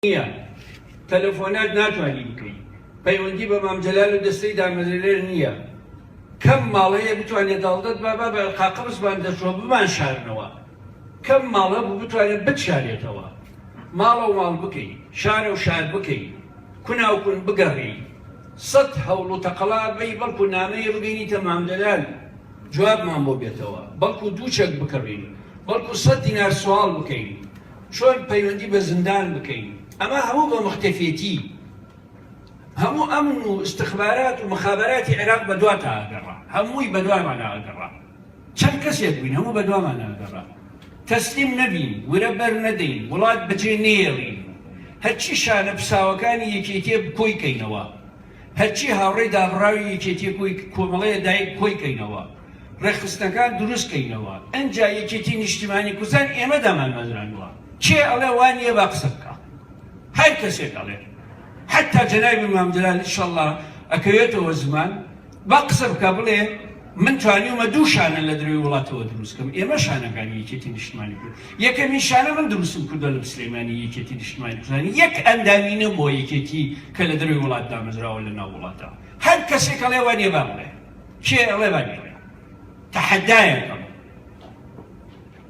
نییە تەلەفۆنات ناتوانانی بکەیت پەیوەندی بە مام جەلال و دەستەی دامەزرێر نییە کەم ماڵەیە بتوانێت داڵدەت بابا بە قاقەبسمان دەچۆ بمان شارنەوە کەم ماڵە بوو بتوانێت بتشارێتەوە ماڵە و ماڵ بکەیت شارە و شار بکەیت کونا و کون بگەڕی سەد هەوڵ و تەقەڵا بەی بەڵکو نامەیە بگەینیتە مام جەلال جوابمان بۆ بێتەوە بەڵکو دوو چەک بکڕین بەڵکو 100 دینار سوال بکەین چۆن پەیوەندی بە زندان بکەین ئەمە هەموو بە مختەفێتی هەموو ئەمن و استخبارات و مخابراتی عێراق بە دوات ئاگەڕا هەمووی بە دوایمان ئاگەڕا چەند کەسێک بووین هەموو بە دوایمان ئاگەڕا تەسلیم نەبین وەرە بەر نەدەین وڵات بەجێ نێڵین هەرچی شانە پساوەکانی یەکێتیە کۆی کەینەوە هەرچی هاوڕێی دابڕاوی یەکێتیە کۆمەڵەیە دایک کۆی کەینەوە ڕێخستنەکان دروست کەینەوە ئەنجا یەکێتی نیشتیمانی کوردستان ئێمە دامان مەزراندووە کێ ئەڵێ وانییە با قسە بکە هەر کەسێک ئەڵێ حتا جەنابی مام جەلال ئینشەڵڵا ئەکەوێتەوە زمان با قسە بکە بڵێ من توانیومە دوو شانە لە درەوی وڵاتەوە دروستکەم ئێمە شانەکانی یەکێتی نیشتیمانی کورد یەکەمین شانە من دروستم کردووە لە سلەیمانی یەکێتی نیشتیمانی کوردستانی یەک ئەندامینە بۆ یەکێتی کە لە درەوی وڵات دامەزراوە لە ناو وڵاتەوە هەر کەسێک ئەڵێ وانییە با بڵێ کێ ئەڵێ با بڵێ تەحەدایەکەم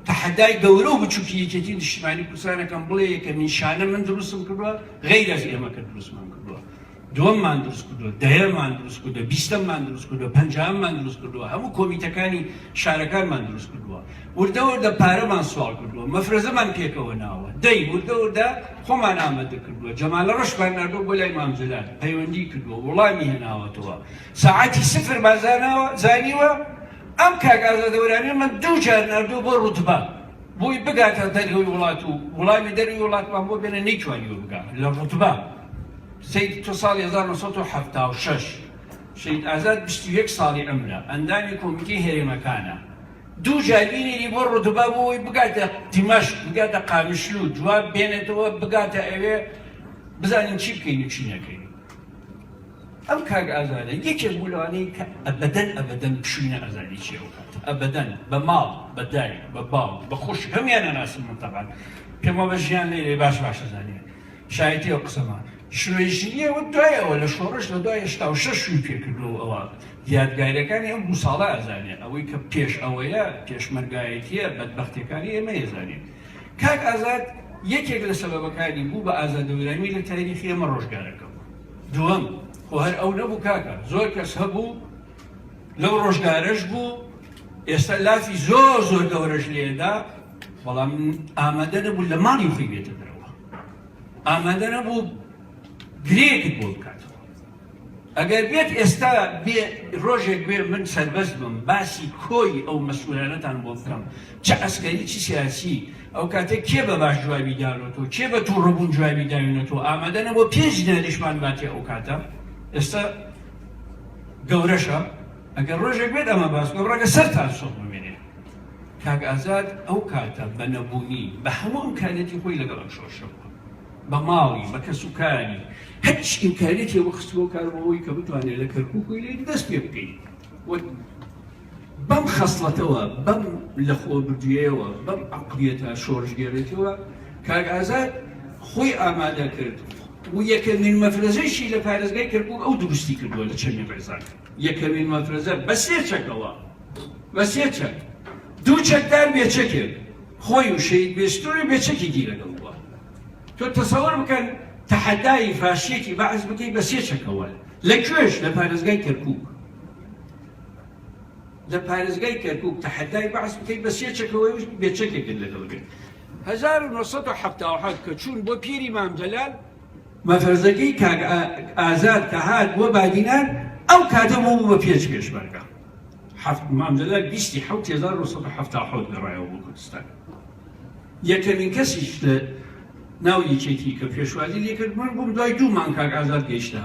تەحەدای گەورە و بچووکی یەکێتی نیشتیمانی کوردستانەکەم بڵێ یەکەمین شانە من دروستم کردووە غەیر ئەز ئێمە کە دروستمان کردووە دووەممان دروست کردووە دەیەمان دروست کردووە بیستەممان دروست کردووە پەنجاهەممان دروست کردووە هەموو کۆمیتەکانی شارەکانمان دروست کردووە وردە وردە پارەمان سوال کردووە مەفرەزەمان پێکەوە ناوە دەی وردە وردە خۆمان ئامادە کردووە جەمالە ڕەشمان ناردووە بۆ لای مام جەلال پەیوەندی کردووە وەڵامی هێناوەتەوە سەعاتی سفر زانیوە ئەم کاک ئازادەوەرانی من دوو جار ناردووە بۆ ڕوتبە بۆی بگاتە دەرەوەی وڵات و وڵامی دەروی وڵاتمان بۆ بێنە نەیتوانیوە بگات لە ڕوتبە سەید تۆ ساڵی 1976 شەید ئازاد 21 ساڵی ئەمرە ئەندامی کۆمیتەی هەرێمەکانە دوو جار بینێنی بۆ ڕوتبە بۆی بگاتە دیمەشق بگاتە قامیشلوود جواب بێنێتەوە بگاتە ئەوێ بزانین چی بکەین و چی نەکەین ئەم کاک ئازادە یەکێک بوو لەوانەی کە ئەبەدەن پشوینە ئازادی چیە بکات ئەبەدەن بە ماڵ بە دایک بە باو بە خوش هەمیانە ناسم منتەقان پێمە بە ژیان لێرێ باش ئەزانێ شایەتی ئەو قسەمان شوێژنیەوە دوایەوە لە شۆڕش لە دوای 86 شووی پێکردەوە ئەوە یادگاریەکانی ئەم 2 ساڵە ئەزانێ ئەوەی کە پێش ئەوەیە پێشمەرگایەتیە بەدبەختیەکانی ئێمە ئێزانێ کاک ئازاد یەکێک لە سەبەبەکانی بوو بە ئازادەوەرانی لە تاریخی ئێمە ڕۆژگارەکە دووەم خۆ هەر ئەو نەبوو کاکە زۆر کەس هەبوو لەو ڕۆژگارەش بوو ئێستا لافی زۆر گەورەش لێدا بەڵام ئامادە نەبوو لە ماڵی خۆی بێتە دەرەوە ئامادە نەبوو گرێکت بۆ بکاتەوە ئەگەر بێت ئێستا ڕۆژێک بێ من سەربەست بم باسی کۆی ئەو مەسئولانەتان بۆ بکەم چه ئەسکەری چی سیاسی ئەو کاتێک کێ بە باش جوابی داوێتەوە کێ بە توو ڕەبوون جوابی داوێنێتەوە ئامادە نەبوو پێنج دیناریشمان باتێ ئەو کاتە ئێستا گەورەشە ئەگەر ڕۆژێک بێت ئەمە باس بکەم ڕەگە سەرتان سۆڵ بمێنێ کاک ئازاد ئەو کاتە بە نەبوونی بە هەموو ئیمکانیەتی خۆی لەگەڵ ئەم شۆشە بووە بە ماڵی بە کەسوکاری هیچ ئیمکانیەتی وەخستەوە کاربەوەی کە بتوانێت لە کەرکووکۆی لێ دەست پێ بکەین بەم خەسڵەتەوە بەم لەخۆ بردوویەوە بەم عەقڵیەتە شۆڕژگێڕێتەوە کاک ئازاد خۆی ئامادە کرد و یەکەمین مەفرەزەیشی لە پارێزگای کەرکووک ئەو دروستی کردووە لە چەمین ڕێزان یەکەمین مەفرەزە بە 3 چەکەوە بە 3 چەک دوو چەکدار بێچەکێک خۆی و شەید بێستۆری بێچەکێکی لەگەڵ بووە تۆ تەسەوەر بکەن تەحەدای فاشیەکی بەعز بکەی بە 3 چەکەوە لەکوێش لە پارێزگای کەرکووک لە پارێزگای کەرکووک تەحەدای بەعز بکەی بە 3 چەکەوەی بێچەکێکت لەگەڵ بێت 1977 کە چوون بۆ پیری مام جەلال مەفرەزەکەی کاک ئازاد کە هات بۆ بادینان ئەو کاتە بوو بە پێشمەرگە مام جەلال 1977 گەڕایەوە بۆ کوردستان یەکەمین کەسیش لە ناو یەکێتی کە پێشوازی لێ کرد من بووم دوای 2 مانگ کاک ئازاد گەیشتە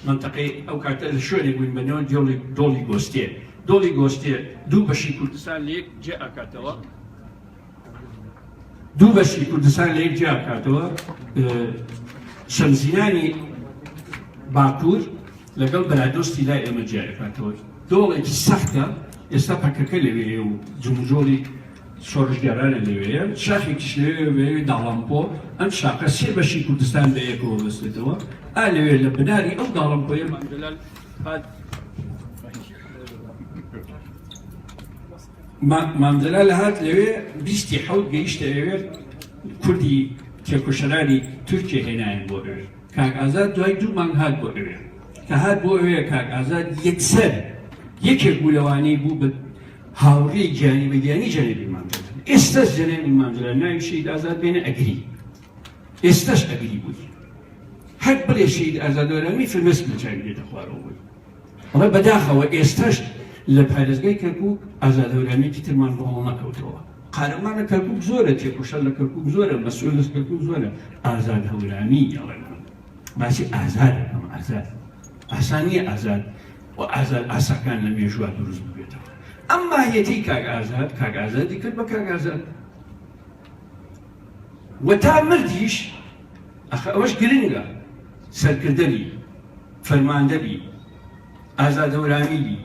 منتەقەی ئەو کاتە لە شوێنێک بووین بەنێوە دۆڵی گۆستێ دۆڵی گۆستێ دوو بەشی کوردستان لە یەک جێ ئاکاتەوە دوو بەشی کوردستان لە یەک جێ ئاکاتەوە شەمزینانی باکوور لەگەڵ بەرادۆستی لای ئێمە جێ ئاکاتەوە دۆڵێکی سەختە ئێستا پەکەکە لەوێ و جمجۆڵی شۆڕژگەرانە لەوەیە شاخێکیش لەوێ داڵەمپۆ ئەم شاقە سێ بەشی کوردستان بە یەکەوە بەستێتەوە لەوێ لە بناری ئەو گاڵمپۆیە مامجلال هات لەوێ 27 گەیشتە ئەوێ کوردی تێکۆشەرانی تورکیا هێنایان بۆ ئەوێ کاک ئازاد دوای 2 مانگ هات بۆ ئەوێ کە هات بۆ ئەوێ کاک ئازاد یەکسەر یەکێک بوو لەوانەی بوو بە هاوڕێی گیانی بەگیانی جەنێبی مامجلال ئێستاش جەنێبی مامجلال ناوی شەهید ئازاد بێنە ئەگری ئێستاش ئەگری بووی هەر بڵێ شەهید ئازاد وەرانی فرمێسک لە چاوی دێتە خوارەوە بووی ئەڵێ بەداخەوە ئێستاش لە پارێزگای کەرکووک ئازاد وەرانێکی ترمان بۆ هەڵ نەکەوتەوە قارەمانە کەرکووک زۆرە تێکۆشەر لە کەرکووک زۆرە مەسئول لە کەرکووک زۆرە ئازاد هەورانی ئەڵێن باسی ئازادە ئەم ئازاد ئاسان نییە ئازاد و ئازاد ئاساکان لە مێژووە دروست ببێتەوە ئەم ماهیەتەی کاک ئازادی کرد بە کاک ئازاد و تا مردیش ئەوەش گرنگە سەرکردەری فەرماندەری ئازادەورانیبی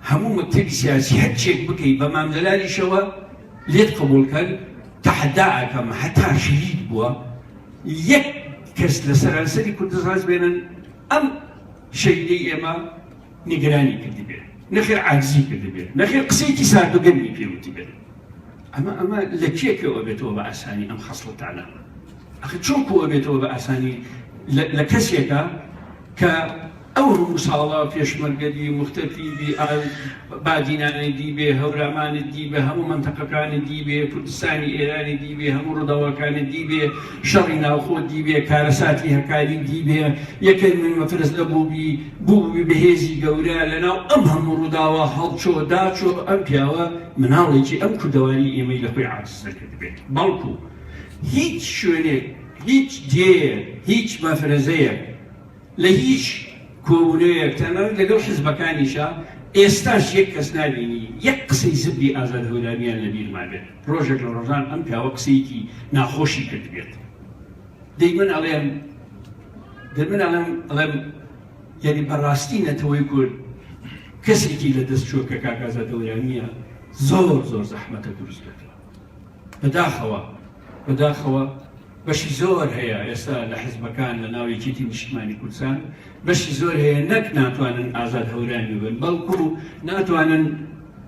هەموو مەکتەبی سیاسی هەرچێک بکەی بە مامجلالیشەوە لێت قبول کرد تەحەدا ئەکەم هەتا شەهید بووە یەک کەس لە سەرانسەری کوردستان بێنن ئەم شەهیدەی ئێمە نیگەرانی کردی بێت نەخێر عاجزی کردی بێت نەخێر قسەیەکی ساردوگەرمی پێوتی بێت ئەمە لە کێکەوە بێتەوە بە ئاسانی ئەم خەسڵەتانە ئەخە چۆنکەوە بێتەوە بە ئاسانی لە کەسێکە کە ئەو مساڵا پێشمەرگەدی مختەفیبی بادینانی دیبێ هەورامانی دیبێ هەموو منتەقەکانی دیبێ کوردستانی ئێرانی دیبێ هەموو ڕووداوەکانی دیبێ شەڕی ناوخۆ دیبێ کارەساتی هەکاری دیبێ یەکەی من مەفرس بووبی بەهێزی گەورە لەناو ئەم هەموو ڕووداوە هەڵچۆ داچۆ ئەم پیاوە مناڵێکی ئەم کوردەواری ئێمەی لە خۆی عاجز دەکرد بێت بەڵکو هیچ شوێنێک هیچ جێیە هیچ مەفرەزەیەک لە هیچ کۆبوونەیەک تەنانەت لەگەڵ حیزبەکانیشە ئێستاش یەک کەس نابینی یەک قسەی زبری ئازاد هەورانیان لە بیرمان بێت ڕۆژێک لە ڕۆژان ئەم پیاوە قسەیەکی ناخۆشی کرد بێت دەی من ئەڵێم یعنی بەڕاستی نەتەوەی کورد کەسێکی لە دەست چۆکە کاک ئازاد هەورانیە زۆر زەحمەتە دروست کردەوە بەداخەوە بەشی زۆر هەیە ئێستا لە حیزبەکان لە ناو یەکێتی نیشتیمانی کوردستان بەشی زۆر هەیە نەک ناتوانن ئازاد هەورانی بن بەڵکو ناتوانن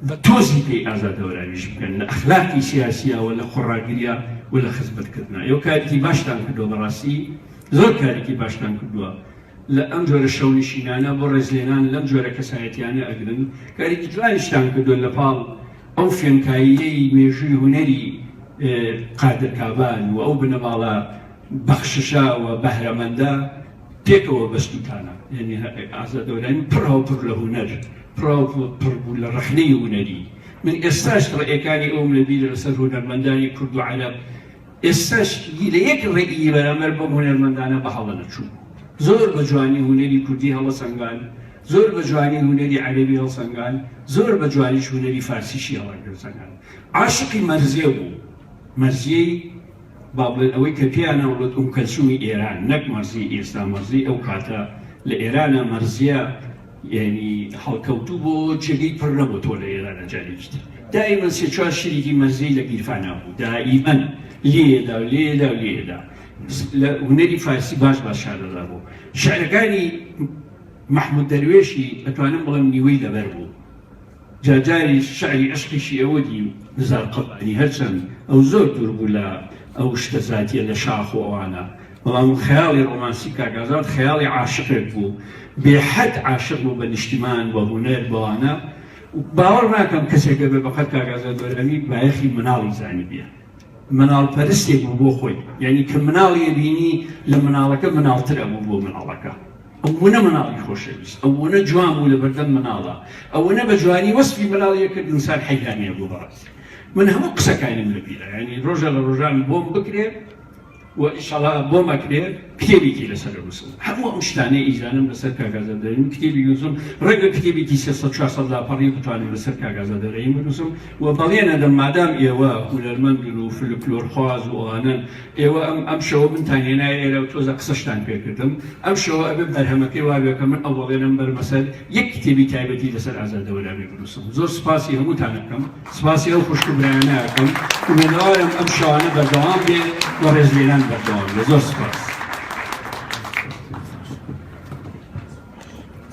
بە تۆزی پێی ئازاد هەورانیش بکەن لە ئەخلاقی سیاسیەوە لە خۆڕاگریە و لە خزمەتکردنە ئێوە کارێکی باشتان کردووە بەڕاستی زۆر کارێکی باشتان کردووە لە ئەم جۆرە شەونشینانە بۆ ڕێزلێنان لەم جۆرە کەسایەتیانە ئەگرن کارێکی جوانیشتان کردووە لە پاڵ ئەو فێنکاییەی مێژووی هونەری قادر کابان و ئەو بنەماڵە بەخششا و بەهرەمەندە پێکەوە بەستوتانە یعنی ئازاد هەورانی پڕ لە هونەر پڕ بوو لە ڕەخنەی هونەری من ئێستاش ڕێیەکانی ئەوم لە بیر لەسەر هونەرمەندانی کورد و عەرەب ئێستاش لە یەک ڕێی بەرامبەر بەم هونەرمەندانە بە هەڵە نەچوو زۆر بە جوانی هونەری کوردی هەڵەسەنگان زۆر بە جوانی هونەری عەرەبی هەڵسەنگان زۆر بە جوانیش هونەری فارسیشی هەڵەسەنگان عاشقی مەرزێ بوو مەرزیەی بابڵێن ئەوەی کە پێیانەوڵێت کەلسومی ئێران نەک مەرزی ئێستا مەرزی ئەو کاتە لە ئێرانە مەرزیە یعنی هەڵکەوتوو بۆ جێگەی پڕ نەبوو تۆ لە ئێرانە جارێکی دائیمەن سێ چوار شیرێکی مەرزیی لە گیرفانە بوو دائیمەن لێدا لە هونەری فارسی باش شارەدا بوو شعرەکانی محمود دەروێشی ئەتوانم بڵێم نیوەی لەبەر بوو جاجاری شعری عشقیشی ئەوە دی نزار قەبانی هەرچەند ئەو زۆر دوور بوو لە ئەو شتە زاتیە لە شاخ و ئەوانە بەڵام خەیاڵی ڕۆمانسی کاک ئازاد خەیاڵی عاشقێک بوو بێحەد عاشق بوو بە نیشتیمان بە هونەر بەوانە باوەڕ ناکەم کەسێکە بێ بەقەت کاک ئازاد وەرەمی بایەخی مناڵی زانی بێ مناڵ پەرستێک بوو بۆ خۆی یعنی کە مناڵی بینی لە مناڵەکە مناڵترە بوو بۆ مناڵەکە ئەوەنە مناڵی خۆشەویست ئەوەنە جوان بوو لە بەردەم مناڵە ئەوەنە بە جوانی وەسفی مناڵیە کرد ئینسان حەیرانیە بوو بەڕاستی من هەموو قسەکانم لە بیرە یعنی ڕۆژە لە ڕۆژان بۆم بکرێت و ئینشاڵڵا بۆم ئەکرێت کتێبێکی لەسەر نووسم هەموو ئەم شتانەی ئیزانم لەسەر کاک ئازاد دەرەیم کتێبی نووسم ڕەنگە کتێبێکی 300-400 لاپەڕی بتوانم لەسەر کاک ئازاد دەرەیم بنووسم و بەڵێنە دەم مادام ئێوە هونەرمەندن و فلکلۆرخواز و ئەوانن ئێوە ئەم شەوە منتانێنای ئێرە و تۆزە قسەشتان پێکردم ئەم شەوە ئەبێ بەرهەمەکەی وابێ کە من ئەو بەڵێنم بەرمەسەر یەک کتێبی تایبەتی لەسەر ئازاد دەوەرامی بنووسم زۆر سپاسی هەمووتان دەکەم سپاسی ئەو خوشکبرایانە ئەکەم ومێدەوارم ئەم شەوانە بەردەوام بێت و ڕێزلێنان بەردەوام لە زۆر سپاس.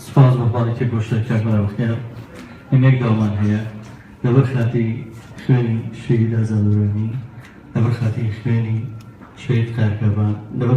سپاس بۆ باڵێکی گۆشتە کاکبەرە بەخێر. ئەمێک داڵمان هەیە لەبەر خاتی خوێنی شەهید ئازادوڕێمی، لەبەر خاتی خوێنی شەهید قارکەبان، لەبەر